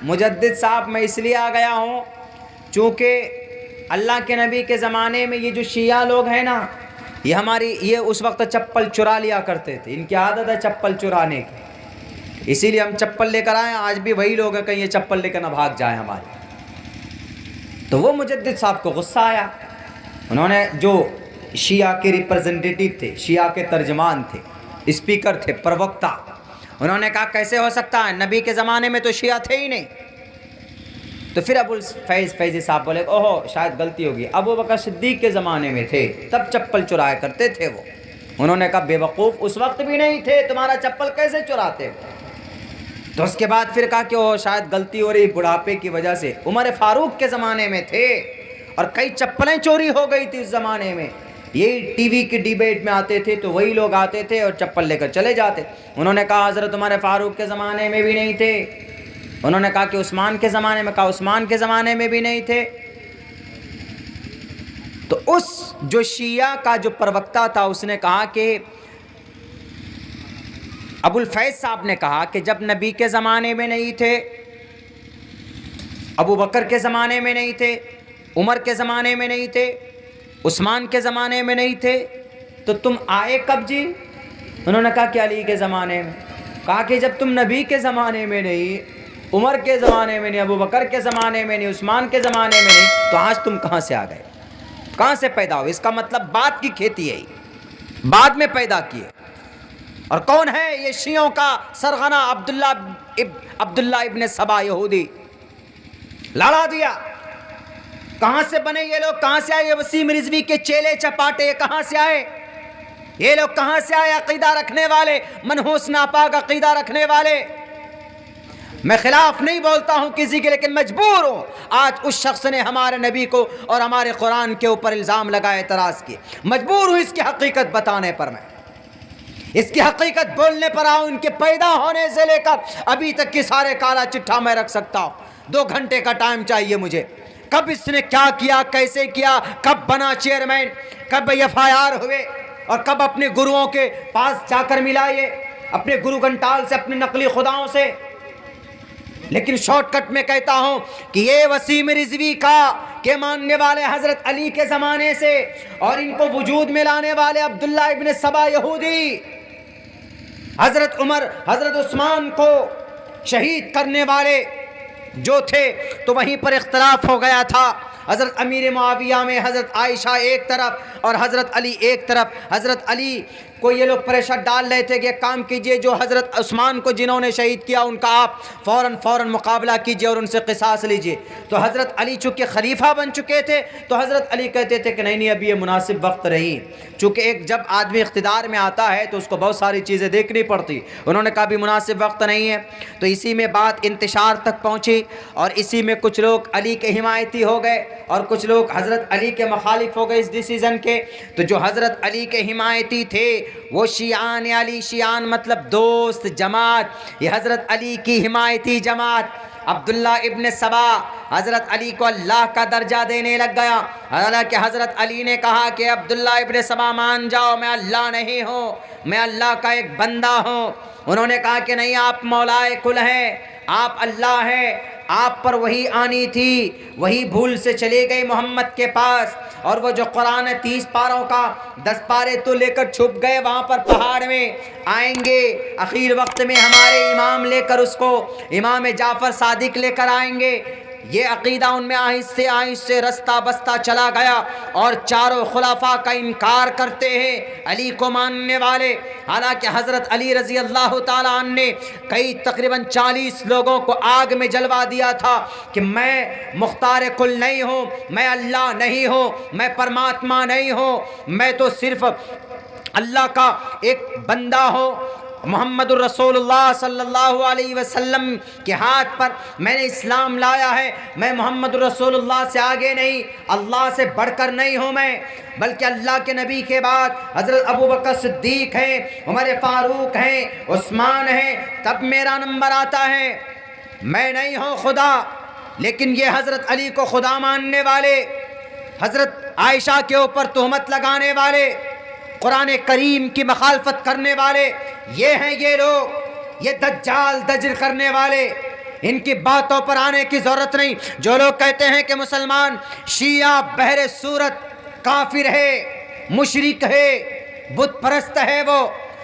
मुजद्दिद साहब मैं इसलिए आ गया हूँ चूँकि अल्लाह के नबी के ज़माने में ये जो शिया लोग हैं ना, ये उस वक्त चप्पल चुरा लिया करते थे। इनकी आदत है चप्पल चुराने की, इसीलिए हम चप्पल लेकर आए। आज भी वही लोग हैं, कहीं ये चप्पल लेकर ना भाग जाए हमारे। तो वो मुजद्दिद साहब को गुस्सा आया। उन्होंने, जो शिया के रिप्रेजेंटेटिव थे, शिया के तर्जमान थे, स्पीकर थे, प्रवक्ता, उन्होंने कहा कैसे हो सकता है, नबी के ज़माने में तो शिया थे ही नहीं। तो फिर अबुल फैज़ी साहब बोले ओहो शायद गलती होगी, अबू बकर सिद्दीक़ के ज़माने में थे, तब चप्पल चुराया करते थे वो। उन्होंने कहा बेवकूफ़, उस वक्त भी नहीं थे, तुम्हारा चप्पल कैसे चुराते हो। तो उसके बाद फिर कहा कि ओह शायद गलती हो रही बुढ़ापे की वजह से। उमर फ़ारूक के ज़माने में थे और कई चप्पलें चोरी हो गई थी उस ज़माने में। यही टीवी की डिबेट में आते थे तो वही लोग आते थे और चप्पल लेकर चले जाते। उन्होंने कहा हज़रत उमर फ़ारूक के ज़माने में भी नहीं थे। उन्होंने कहा कि उस्मान के ज़माने में, कहा उस्मान के ज़माने में भी नहीं थे। तो उस जो शिया का जो प्रवक्ता था उसने कहा कि अबुल फैज़ साहब ने कहा कि जब नबी के ज़माने में नहीं थे, अबू बकर के ज़माने में नहीं थे, उमर के ज़माने में नहीं थे, उस्मान के ज़माने में नहीं थे, तो तुम आए कब जी। उन्होंने कहा कि अली के ज़माने में। कहा कि जब तुम नबी के ज़माने में नहीं, उमर के ज़माने में नहीं, अबू बकर के ज़माने में नहीं, उस्मान के ज़माने में नहीं, तो आज तुम कहाँ से आ गए, कहाँ से पैदा हो। इसका मतलब बाद की खेती है, बाद में पैदा किए। और कौन है ये शियों का सरगना, अब्दुल्ला इब्न सबा यहूदी, लड़ा दिया। कहाँ से बने ये लोग, कहाँ से आए ये वसीम रिजवी के चेले चपाटे, कहाँ से आए ये लोग, कहाँ से आए अकीदा रखने वाले, मनहूस नापाक अकीदा रखने वाले। मैं खिलाफ नहीं बोलता हूँ किसी के, लेकिन मजबूर हूँ। आज उस शख्स ने हमारे नबी को और हमारे कुरान के ऊपर इल्ज़ाम लगाए, एतराज़ किए, मजबूर हूँ इसकी हकीकत बताने पर। मैं इसकी हकीकत बोलने पर आऊँ, इनके पैदा होने से लेकर अभी तक की सारे काला चिट्ठा मैं रख सकता हूँ। 2 घंटे का टाइम चाहिए मुझे। कब इसने क्या किया, कैसे किया, कब बना चेयरमैन, कब FIR हुए, और कब अपने गुरुओं के पास जाकर मिला ये, अपने गुरु घंटाल से, अपने नकली खुदाओं से। लेकिन शॉर्टकट में कहता हूं कि ये वसीम रिजवी का के मानने वाले हज़रत अली के ज़माने से, और इनको वजूद में लाने वाले अब्दुल्ला इब्न सबा यहूदी, हज़रत उमर, हज़रत उस्मान को शहीद करने वाले जो थे, तो वहीं पर इख्तलाफ हो गया था। हज़रत अमीर मुआविया में हज़रत आयशा एक तरफ और हज़रत अली एक तरफ। हज़रत अली को ये लोग प्रेशर डाल रहे थे कि एक काम कीजिए, जो हज़रत उस्मान को जिन्होंने शहीद किया उनका आप फ़ौरन मुकाबला कीजिए और उनसे क़िसास लीजिए। तो हज़रत अली चूँकि खलीफा बन चुके थे, तो हज़रत अली कहते थे कि नहीं अभी ये मुनासिब वक्त रही। चूँकि एक जब आदमी इख्तिदार में आता है तो उसको बहुत सारी चीज़ें देखनी पड़ती। उन्होंने कहा भी मुनासिब वक्त नहीं है। तो इसी में बात इंतशार तक पहुँची और इसी में कुछ लोग अली के हिमायती हो गए और कुछ लोग हज़रत अली के मुखालिफ हो गए इस डिसीज़न के। तो जो हज़रत अली के हिमायती थे वो शियान अली, शियान मतलब दोस्त, जमात, ये हज़रत अली की हिमायती जमात। अब्दुल्ला इब्न सबा हज़रत अली को अल्लाह का दर्जा देने लग गया। हालांकि हज़रत अली ने कहा कि अब्दुल्ला इब्न सबा मान जाओ, मैं अल्लाह नहीं हूँ, मैं अल्लाह का एक बंदा हूँ। उन्होंने कहा कि नहीं, आप मौलाए कुल हैं, आप अल्लाह हैं, आप पर वही आनी थी, वही भूल से चले गई मोहम्मद के पास। और वो जो कुरान है 30 पारों का, 10 पारे तो लेकर छुप गए वहाँ पर पहाड़ में, आएंगे आखिर वक्त में हमारे इमाम लेकर उसको, इमाम जाफ़र सादिक लेकर आएंगे। ये अक़ीदा उनमें आहिस्ते से रस्ता बस्ता चला गया और चारों खुलाफा का इनकार करते हैं अली को मानने वाले। हालांकि हज़रत अली रज़ी अल्लाह ताला अन्हु ने कई तकरीबन 40 लोगों को आग में जलवा दिया था कि मैं मुख्तार कुल नहीं हूँ, मैं अल्लाह नहीं हूँ, मैं परमात्मा नहीं हूँ, मैं तो सिर्फ़ अल्लाह का एक बंदा हूँ। मुहम्मदुर रसूलुल्लाह सल्लल्लाहु अलैहि वसल्लम के हाथ पर मैंने इस्लाम लाया है। मैं मुहम्मदुर रसूलुल्लाह से आगे नहीं, अल्लाह से बढ़कर नहीं हूँ मैं, बल्कि अल्लाह के नबी के बाद हज़रत अबू बकर सिद्दीक़ हैं, उमर फ़ारूक हैं, उस्मान हैं, तब मेरा नंबर आता है। मैं नहीं हूँ खुदा। लेकिन ये हज़रत अली को खुदा मानने वाले, हज़रत आयशा के ऊपर तोहमत लगाने वाले, कुरान करीम की मखालफत करने वाले, ये हैं ये लोग, ये दज्जाल दज्र करने वाले, इनकी बातों पर आने की ज़रूरत नहीं। जो लोग कहते हैं कि मुसलमान शिया बहरे सूरत काफिर है, मुशरिक है, बुत परस्त है,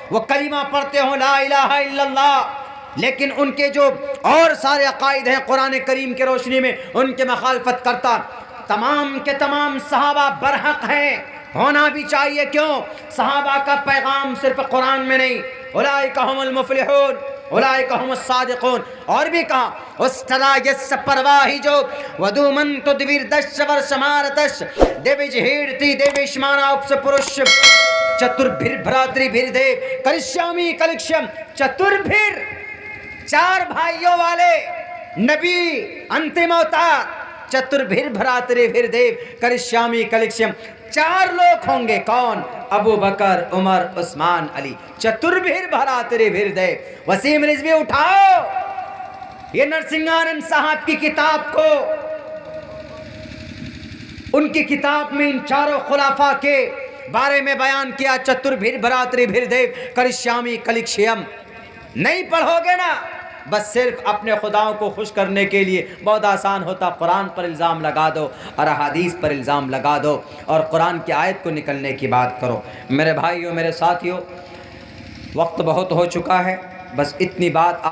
वो कलिमा पढ़ते हो ला इलाहा इल्लल्लाह, लेकिन उनके जो और सारे अकायद हैं कुरान करीम के रोशनी में उनके मुखालफत करता, तमाम के तमाम सहाबा बरहक हैं, होना भी चाहिए। क्यों? सहाबा का पैगाम सिर्फ कुरान में नहीं, उलाइका हुमुल मुफलिहून, उलाइका हुमुस सादिकून, और भी कहा उस तरह यस परवाही जो वधुमन तुद्वीर दश वर्ष मारतश देविज हीरती देविश्माना उपस पुरुष चतुर्भिर भ्रातृभिर देव करिष्यामि कलिक्षम। चतुर्भिर, चार भाइयों वाले नबी अंतिम अवतार, चतुर्भिर भ्रातृभिर देव करिष्यामि कलिक्षम, चार लोग होंगे। कौन? अबू बकर, उमर, उस्मान, अली। चतुर्भिर भ्रातृभिर देव। वसीम रिजवी उठाओ ये नरसिंहानंद साहब की किताब को, उनकी किताब में इन चारों खुलाफा के बारे में बयान किया। चतुर्भिर भ्रातृभिर देव करिष्यामि कलिक्षयम। नहीं पढ़ोगे ना, बस सिर्फ अपने खुदाओं को खुश करने के लिए बहुत आसान होता, कुरान पर इल्ज़ाम लगा दो और अहादीस पर इल्ज़ाम लगा दो और कुरान की आयत को निकलने की बात करो। मेरे भाइयों, मेरे साथियों, वक्त बहुत हो चुका है, बस इतनी बात